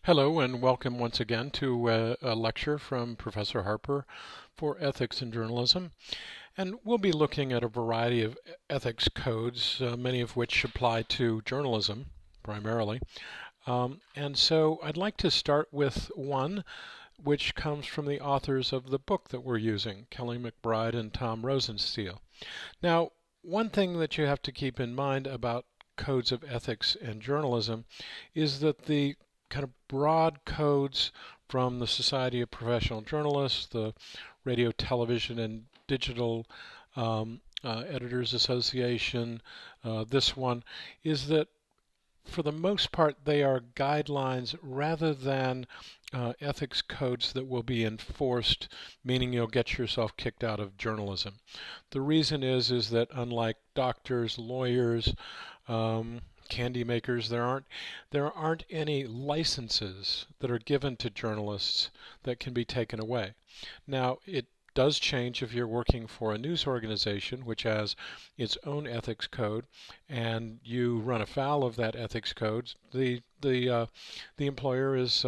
Hello and welcome once again to a lecture from Professor Harper for Ethics in Journalism. And we'll be looking at a variety of ethics codes, many of which apply to journalism primarily. And so I'd like to start with one which comes from the authors of the book that we're using, Kelly McBride and Tom Rosenstiel. Now, one thing that you have to keep in mind about codes of ethics and journalism is that the kind of broad codes from the Society of Professional Journalists, the Radio, Television, and Digital Editors Association, this one, is that for the most part, they are guidelines rather than ethics codes that will be enforced, meaning you'll get yourself kicked out of journalism. The reason is that unlike doctors, lawyers, candy makers, there aren't any licenses that are given to journalists that can be taken away. Now, it does change if you're working for a news organization which has its own ethics code and you run afoul of that ethics code. The employer is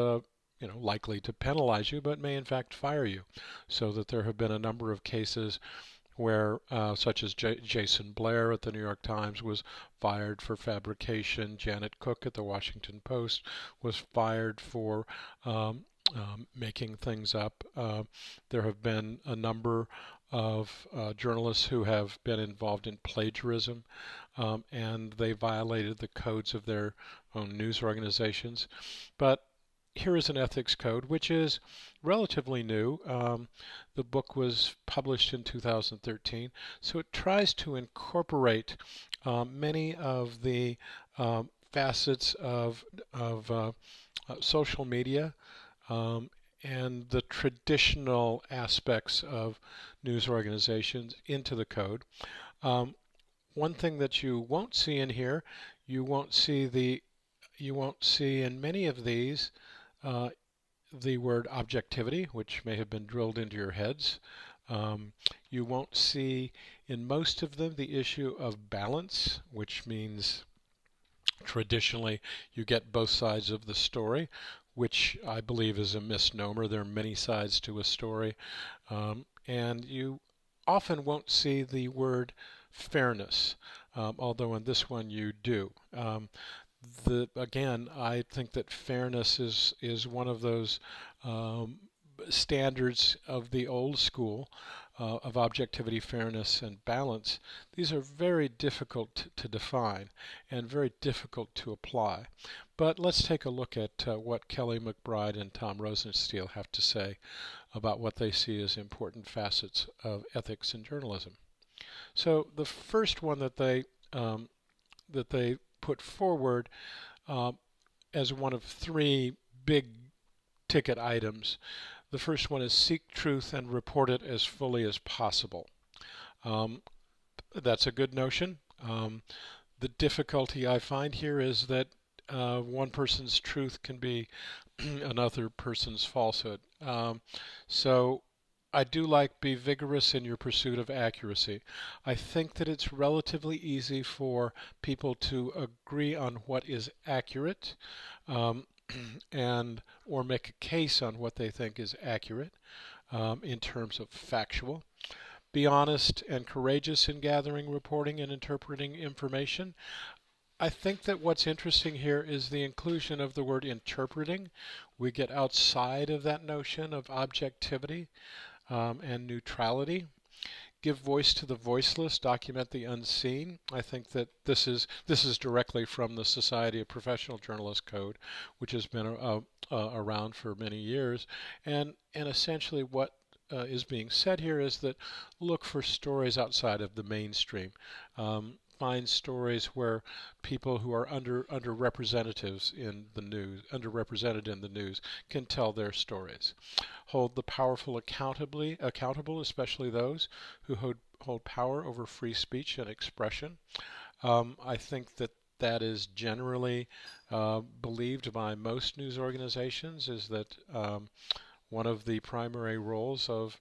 likely to penalize you, but may in fact fire you. So that there have been a number of cases where, such as Jason Blair at the New York Times was fired for fabrication. Janet Cook at the Washington Post was fired for making things up. There have been a number of journalists who have been involved in plagiarism, and they violated the codes of their own news organizations. But here is an ethics code which is relatively new. The book was published in 2013, so it tries to incorporate many of the facets of social media and the traditional aspects of news organizations into the code. One thing that you won't see in here, you won't see in many of these the word objectivity, which may have been drilled into your heads. You won't see in most of them the issue of balance, which means traditionally you get both sides of the story, which I believe is a misnomer. There are many sides to a story. And you often won't see the word fairness, although in this one you do. Again, I think that fairness is one of those standards of the old school of objectivity, fairness, and balance. These are very difficult to define and very difficult to apply. But let's take a look at what Kelly McBride and Tom Rosenstiel have to say about what they see as important facets of ethics in journalism. So the first one that they put forward as one of three big ticket items. The first one is seek truth and report it as fully as possible. That's a good notion. The difficulty I find here is that one person's truth can be another person's falsehood. So I do like be vigorous in your pursuit of accuracy. I think that it's relatively easy for people to agree on what is accurate and or make a case on what they think is accurate in terms of factual. Be honest and courageous in gathering, reporting, and interpreting information. I think that what's interesting here is the inclusion of the word interpreting. We get outside of that notion of objectivity and neutrality. Give voice to the voiceless, document the unseen. I think that this is directly from the Society of Professional Journalists Code, which has been around for many years. And essentially what is being said here is that look for stories outside of the mainstream. Find stories where people who are underrepresented in the news can tell their stories. Hold the powerful accountable, especially those who hold power over free speech and expression. I think that is generally believed by most news organizations, is that one of the primary roles of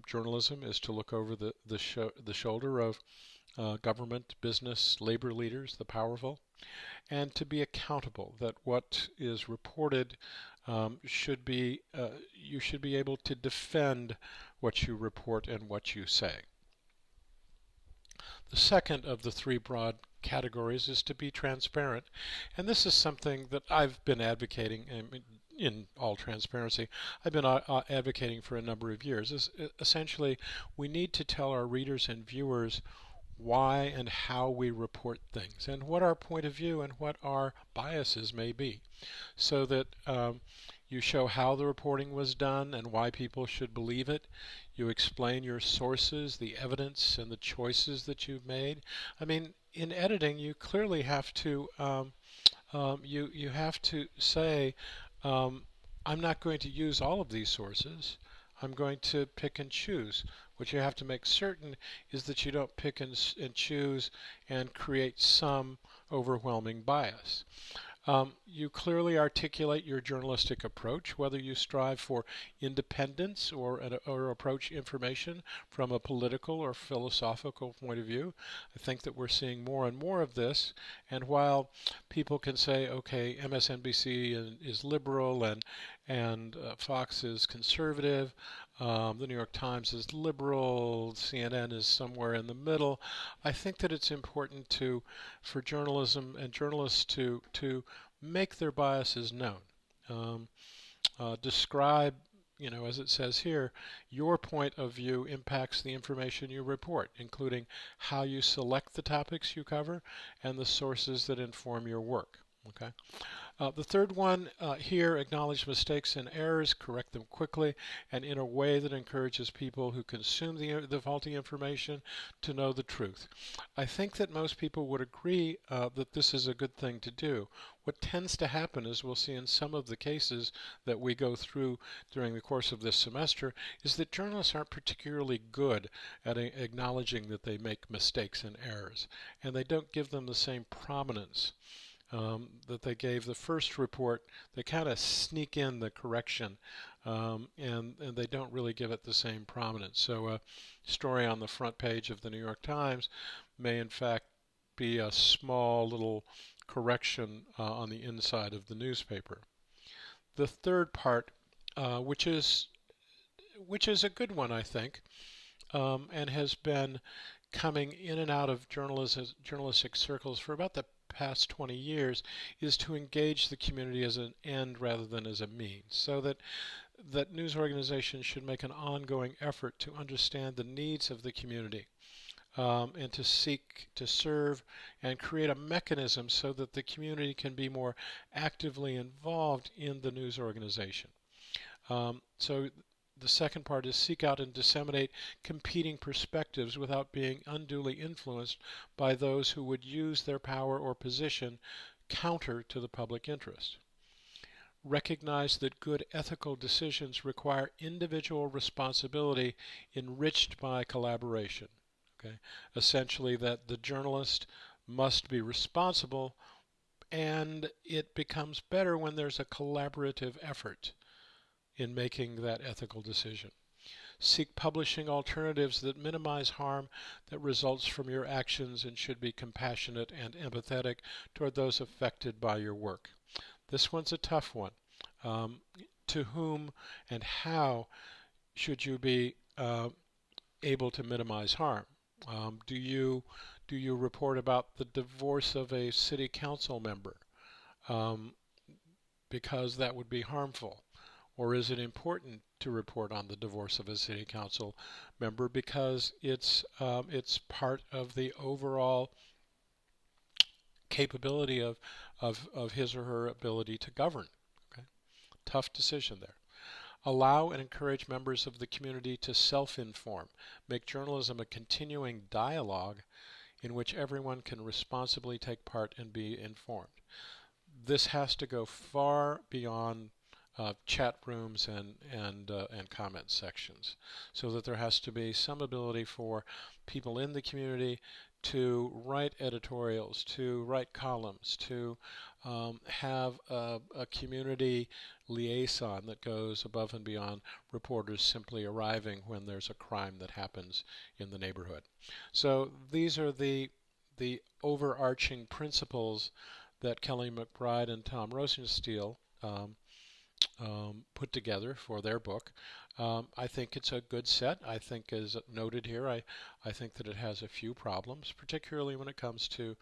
journalism is to look over the shoulder of government, business, labor leaders, the powerful. and to be accountable, that what is reported should be, you should be able to defend what you report and what you say. The second of the three broad categories is to be transparent, and this is something that I've been advocating in all transparency. I've been advocating for a number of years. Essentially, we need to tell our readers and viewers why and how we report things, and what our point of view and what our biases may be, so that you show how the reporting was done and why people should believe it. You explain your sources, the evidence, and the choices that you've made. I mean, in editing, you clearly have to you have to say, I'm not going to use all of these sources. I'm going to pick and choose. What you have to make certain is that you don't pick and choose and create some overwhelming bias. You clearly articulate your journalistic approach, whether you strive for independence or approach information from a political or philosophical point of view. I think that we're seeing more and more of this, and while people can say, okay, MSNBC is liberal and Fox is conservative, the New York Times is liberal, CNN is somewhere in the middle, I think that it's important for journalism and journalists to make their biases known. Describe, as it says here, your point of view impacts the information you report, including how you select the topics you cover and the sources that inform your work. Okay. The third one here, acknowledge mistakes and errors, correct them quickly, and in a way that encourages people who consume the faulty information to know the truth. I think that most people would agree that this is a good thing to do. What tends to happen, as we'll see in some of the cases that we go through during the course of this semester, is that journalists aren't particularly good at acknowledging that they make mistakes and errors, and they don't give them the same prominence that they gave the first report. They kind of sneak in the correction, and they don't really give it the same prominence. So a story on the front page of the New York Times may in fact be a small little correction on the inside of the newspaper. The third part, which is a good one, I think, and has been coming in and out of journalistic circles for about the past 20 years, is to engage the community as an end rather than as a means, so that news organizations should make an ongoing effort to understand the needs of the community, and to seek to serve and create a mechanism so that the community can be more actively involved in the news organization. So the second part is seek out and disseminate competing perspectives without being unduly influenced by those who would use their power or position counter to the public interest. Recognize that good ethical decisions require individual responsibility enriched by collaboration. Okay? Essentially, that the journalist must be responsible, and it becomes better when there's a collaborative effort in making that ethical decision. Seek publishing alternatives that minimize harm that results from your actions and should be compassionate and empathetic toward those affected by your work. This one's a tough one. To whom and how should you be able to minimize harm? Do you report about the divorce of a city council member because that would be harmful? Or is it important to report on the divorce of a city council member because it's part of the overall capability of his or her ability to govern? Okay? Tough decision there. Allow and encourage members of the community to self-inform. Make journalism a continuing dialogue in which everyone can responsibly take part and be informed. This has to go far beyond chat rooms and comment sections, so that there has to be some ability for people in the community to write editorials, to write columns, to have a community liaison that goes above and beyond reporters simply arriving when there's a crime that happens in the neighborhood. So these are the the overarching principles that Kelly McBride and Tom Rosenstiel put together for their book. I think it's a good set. I think, as noted here, I think that it has a few problems, particularly when it comes to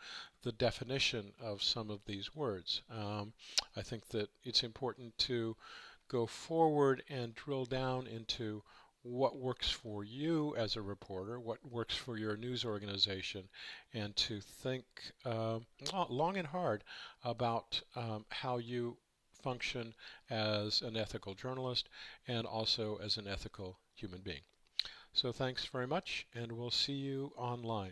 the definition of some of these words. I think that it's important to go forward and drill down into what works for you as a reporter, what works for your news organization, and to think long and hard about how you function as an ethical journalist and also as an ethical human being. So thanks very much, and we'll see you online.